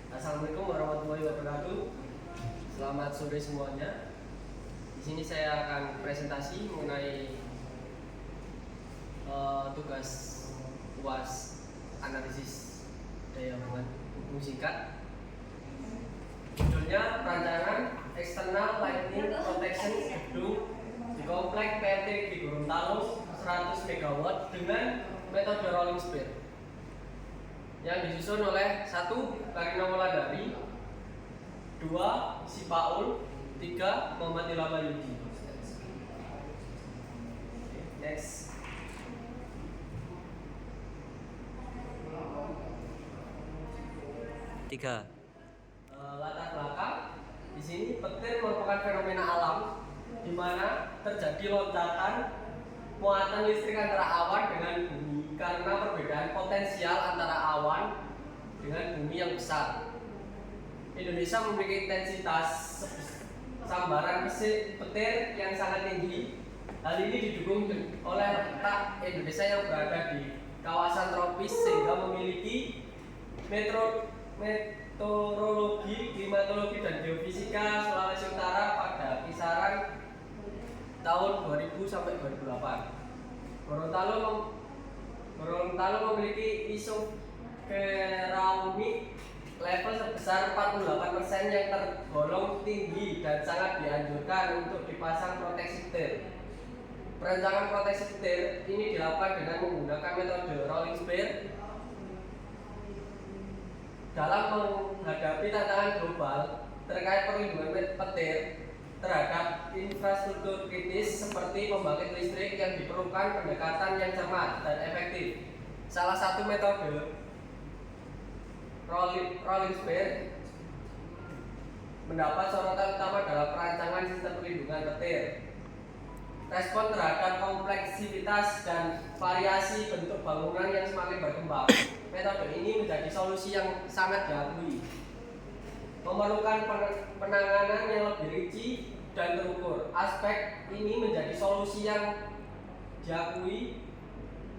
Assalamualaikum warahmatullahi wabarakatuh. Selamat sore semuanya. Di sini saya akan presentasi mengenai tugas UAS analisis daya hubung singkat. Judulnya perancangan external lighting protection gedung di komplek PT di Gorontalo 100 MW dengan metode rolling spare, yang disusun oleh 1. Karina Wulandari, 2. Si Paul, 3. Muhammad Ilham Wahyudi. Next. Tiga. Latar belakang di sini petir merupakan fenomena alam di mana terjadi loncatan muatan listrik antara awan dengan bumi karena perbedaan potensial antara awan dengan bumi yang besar. Indonesia memiliki intensitas sambaran petir yang sangat tinggi. Hal ini didukung oleh letak Indonesia yang berada di kawasan tropis sehingga memiliki meteorologi, klimatologi, dan geofisika Sulawesi Utara pada kisaran tahun 2000 sampai 2008. Gorontalo memiliki isoferaunik level sebesar 48% yang tergolong tinggi dan sangat dianjurkan untuk dipasang proteksi petir. Perancangan proteksi petir ini dilakukan dengan menggunakan metode rolling spare dalam menghadapi tantangan global terkait perlindungan petir terhadap infrastruktur kritis seperti pembangkit listrik yang diperlukan pendekatan yang cermat dan efektif. Salah satu metode rolling spare mendapat sorotan utama dalam perancangan sistem perlindungan petir. Respon terhadap kompleksitas dan variasi bentuk bangunan yang semakin berkembang, metode ini menjadi solusi yang sangat diakui. Memerlukan penanganan yang lebih rinci dan terukur. Aspek ini menjadi solusi yang diakui.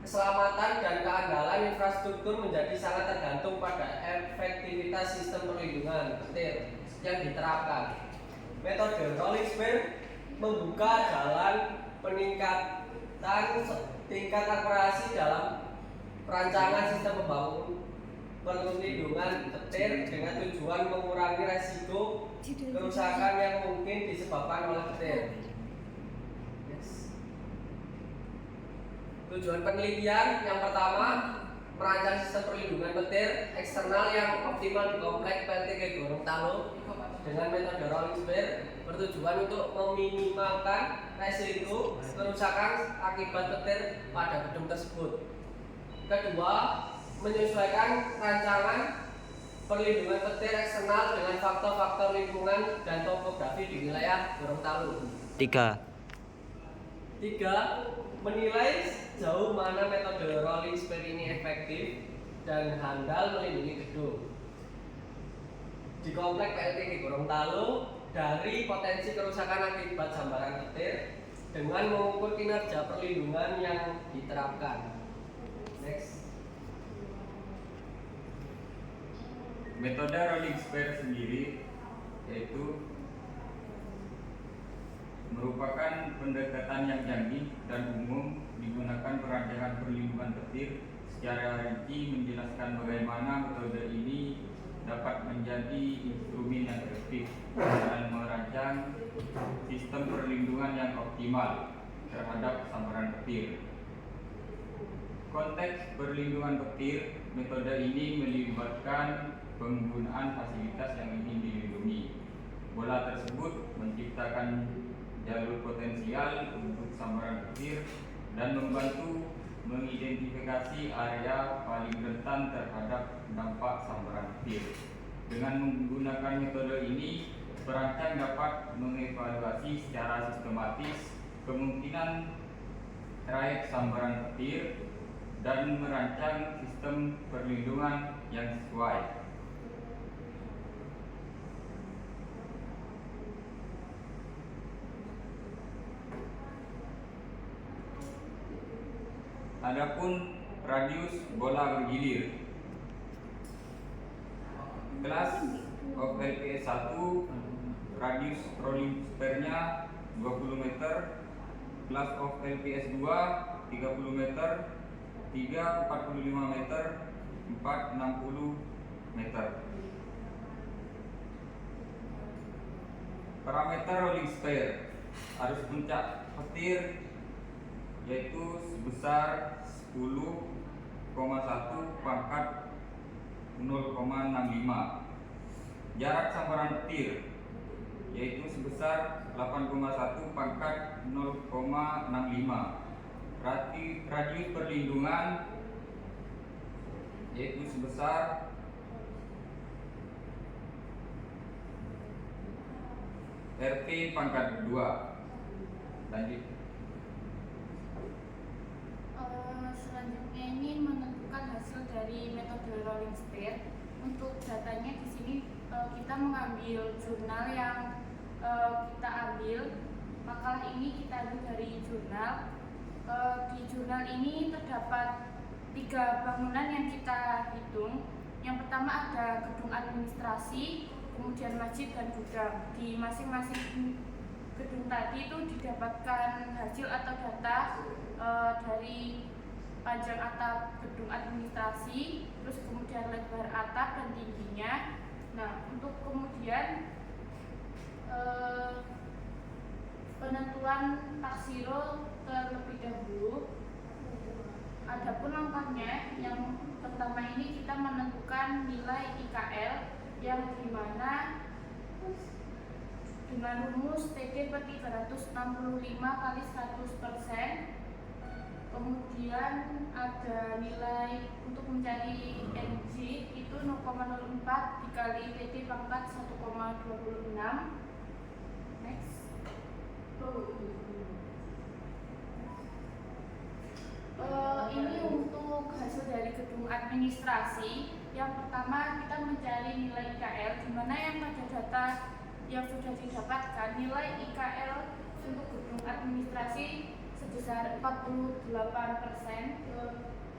Keselamatan dan keandalan infrastruktur menjadi sangat tergantung pada efektivitas sistem perlindungan petir yang diterapkan. Metode rolling spare membuka jalan peningkatan tingkat akurasi dalam perancangan sistem perlindungan petir dengan tujuan mengurangi resiko kerusakan yang mungkin disebabkan oleh petir. Tujuan penelitian yang pertama, merancang sistem perlindungan petir eksternal yang optimal di komplek PLTG Gorontalo dengan metode rolling spare bertujuan untuk meminimalkan resiko kerusakan akibat petir pada gedung tersebut. Kedua, menyesuaikan rancangan perlindungan petir eksternal dengan faktor-faktor lingkungan dan topografi di wilayah Gorontalo. Tiga. Menilai sejauh mana metode rolling spare ini efektif dan handal melindungi gedung di komplek PLTG Gorontalo dari potensi kerusakan akibat sambaran petir dengan mengukur kinerja perlindungan yang diterapkan. Next. Metode rolling spare sendiri yaitu merupakan pendekatan yang canggih dan umum digunakan perancangan perlindungan petir. Secara rinci menjelaskan bagaimana metode ini dapat menjadi instrumen yang efektif dalam merancang sistem perlindungan yang optimal terhadap sambaran petir. Konteks perlindungan petir, metode ini melibatkan penggunaan fasilitas yang ingin dilindungi. Bola tersebut menciptakan jalur potensial untuk sambaran petir dan membantu mengidentifikasi area paling rentan terhadap dampak sambaran petir. Dengan menggunakan metode ini, perancang dapat mengevaluasi secara sistematis kemungkinan trayek sambaran petir dan merancang sistem perlindungan yang sesuai. Adapun radius bola bergilir, Kelas of LPS 1 radius rolling spare-nya 20 meter. Kelas of LPS 2 30 meter, 3 45 meter, 4 60 meter. Parameter rolling spare arus puncak petir yaitu sebesar 10,1 pangkat 0,65. Jarak sambaran petir yaitu sebesar 8,1 pangkat 0,65. Radius perlindungan yaitu sebesar 2 pangkat 2. Lanjut. Selanjutnya ini menentukan hasil dari metode rolling spare. Untuk datanya di sini kita mengambil jurnal yang kita ambil. Makalah ini kita ambil dari jurnal. Di jurnal ini terdapat 3 bangunan yang kita hitung. Yang pertama ada gedung administrasi, kemudian masjid dan gudang. Di masing-masing gedung tadi itu didapatkan hasil atau data dari panjang atap gedung administrasi, terus kemudian lebar atap dan tingginya. Nah, untuk kemudian penentuan taksiro terlebih dahulu. Adapun langkahnya, yang pertama ini kita menentukan nilai IKL yang dimana dengan rumus TD per 365 kali 100%. Kemudian ada nilai untuk mencari NG itu 0,04 dikali TD pangkat 1,26. Next. Ini untuk hasil dari gedung administrasi. Yang pertama kita mencari nilai IKL, di mana yang pada data yang sudah didapatkan nilai IKL untuk gedung administrasi sebesar 48%,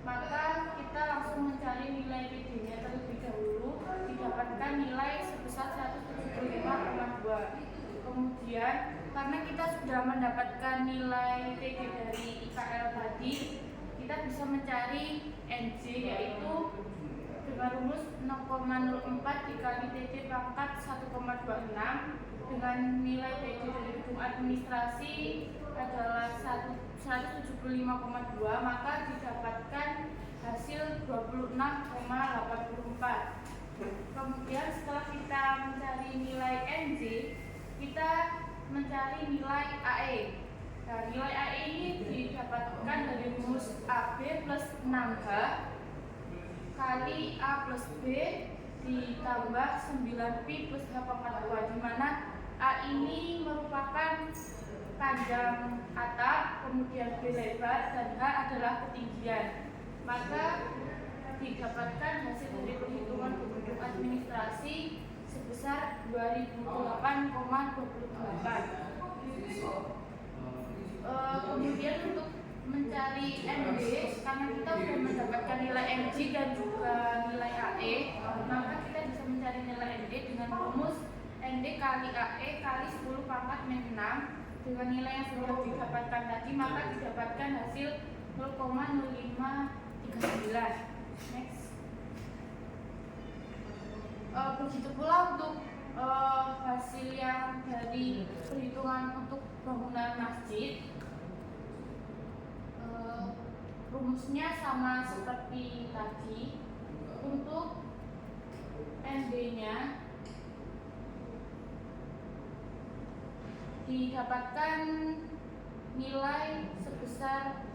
maka kita langsung mencari nilai PD-nya terlebih dahulu, didapatkan nilai sebesar 175,2. Kemudian karena kita sudah mendapatkan nilai PD dari IKL tadi, kita bisa mencari NJ yaitu dengan rumus 0,04 dikali TD pangkat 1,26 dengan nilai PD dari gedung administrasi adalah 175,2, maka didapatkan hasil 26,84. Kemudian setelah kita mencari nilai NJ, kita mencari nilai AE. Nah, nilai AE ini didapatkan dari rumus AB plus 6H kali A plus B ditambah 9Pi plus H pangkat 2, di mana A ini merupakan panjang atap, kemudian B lebar, dan H adalah ketinggian. Maka didapatkan hasil dari perhitungan gedung administrasi sebesar 2008,28. Kemudian untuk mencari MD, karena kita sudah mendapatkan nilai MG dan juga nilai AE, maka kita bisa mencari nilai MD dengan rumus MD kali AE kali 10 pangkat min 6. Dengan nilai yang sudah didapatkan tadi, maka didapatkan hasil 0,0539. Next. Begitu pula untuk hasil yang dari perhitungan untuk bangunan masjid. Rumusnya sama seperti tadi. Untuk ND-nya didapatkan nilai sebesar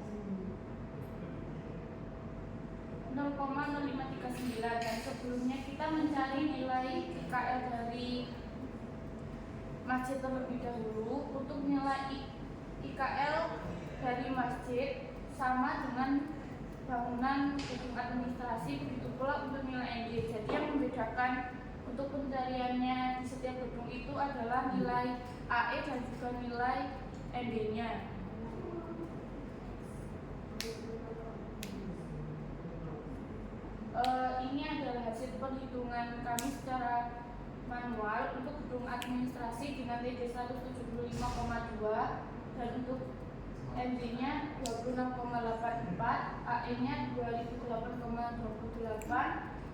0,0539, dan sebelumnya kita mencari nilai IKL dari masjid terlebih dahulu. Untuk nilai IKL dari masjid sama dengan bangunan gedung administrasi, begitu pula untuk nilai ND. Jadi yang membedakan untuk pencariannya di setiap gedung itu adalah nilai AE dan juga nilai ND-nya. Ini adalah hasil perhitungan kami secara manual untuk gedung administrasi dengan TD 175,2 dan untuk MD-nya 26,84, AE-nya 2008,28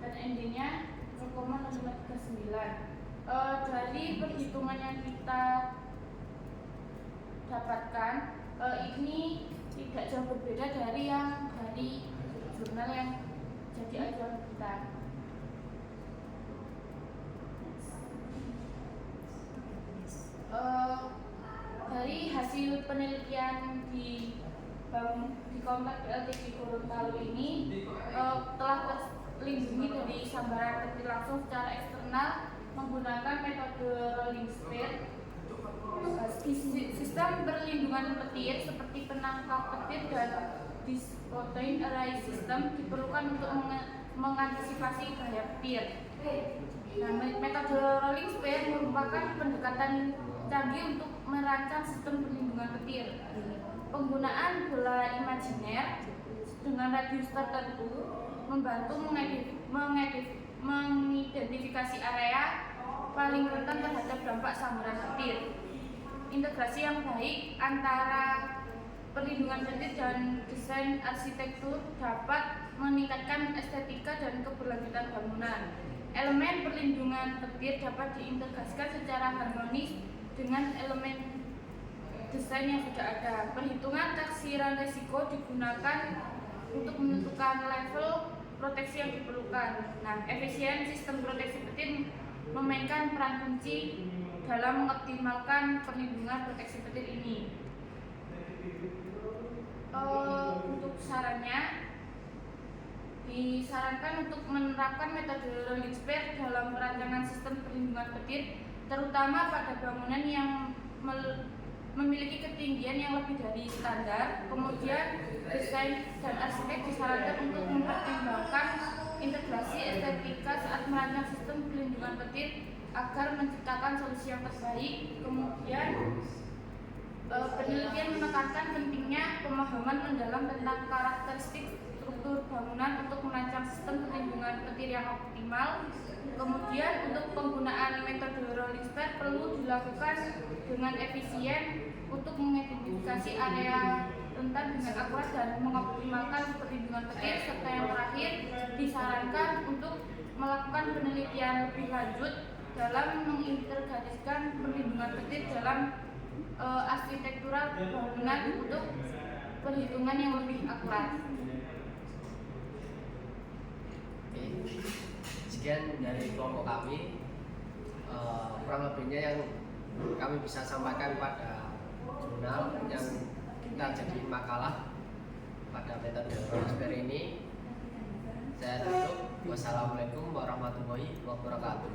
dan ND-nya 0,0539. Dari perhitungan yang kita dapatkan, ini tidak jauh berbeda dari jurnal yang jadi acuan kita. Dari hasil penelitian di komplek PLTG Gorontalo ini telah terlindungi dari sambaran petir langsung secara eksternal menggunakan metode rolling spare. Sistem perlindungan petir seperti penangkap petir dan discontinued array system diperlukan untuk mengantisipasi bahaya petir. Nah, metode rolling spare merupakan pendekatan canggih untuk merancang sistem perlindungan petir. Penggunaan bola imajiner dengan radius tertentu membantu mengidentifikasi area paling rentan terhadap dampak sambaran petir. Integrasi yang baik antara perlindungan petir dan desain arsitektur dapat meningkatkan estetika dan keberlanjutan bangunan. Elemen perlindungan petir dapat diintegrasikan secara harmonis dengan elemen desain yang sudah ada. Perhitungan taksiran risiko digunakan untuk menentukan level proteksi yang diperlukan. Nah, efisien sistem proteksi petir memainkan peran kunci dalam mengoptimalkan perlindungan proteksi petir ini. Untuk sarannya, disarankan untuk menerapkan metode rolling spare dalam perancangan sistem perlindungan petir, terutama pada bangunan yang memiliki ketinggian yang lebih dari standar. Kemudian desain dan arsitek disarankan untuk mempertimbangkan integrasi estetika saat merancang sistem perlindungan petir agar menciptakan solusi yang terbaik. Kemudian penelitian menekankan pentingnya pemahaman mendalam tentang karakteristik struktur bangunan untuk merancang sistem perlindungan petir yang optimal. Kemudian untuk penggunaan metode rolling spare perlu dilakukan dengan efisien untuk mengidentifikasi area rentan dengan akurat dan mengoptimalkan perlindungan petir. Serta yang terakhir, disarankan untuk melakukan penelitian lebih lanjut dalam mengintegrasikan perlindungan petir dalam arsitektural bangunan untuk perhitungan yang lebih akurat. Sekian dari kelompok kami, kurang lebihnya yang kami bisa sampaikan pada jurnal yang kita jadi makalah pada metode rolling spare ini. Saya tutup. Wassalamualaikum warahmatullahi wabarakatuh.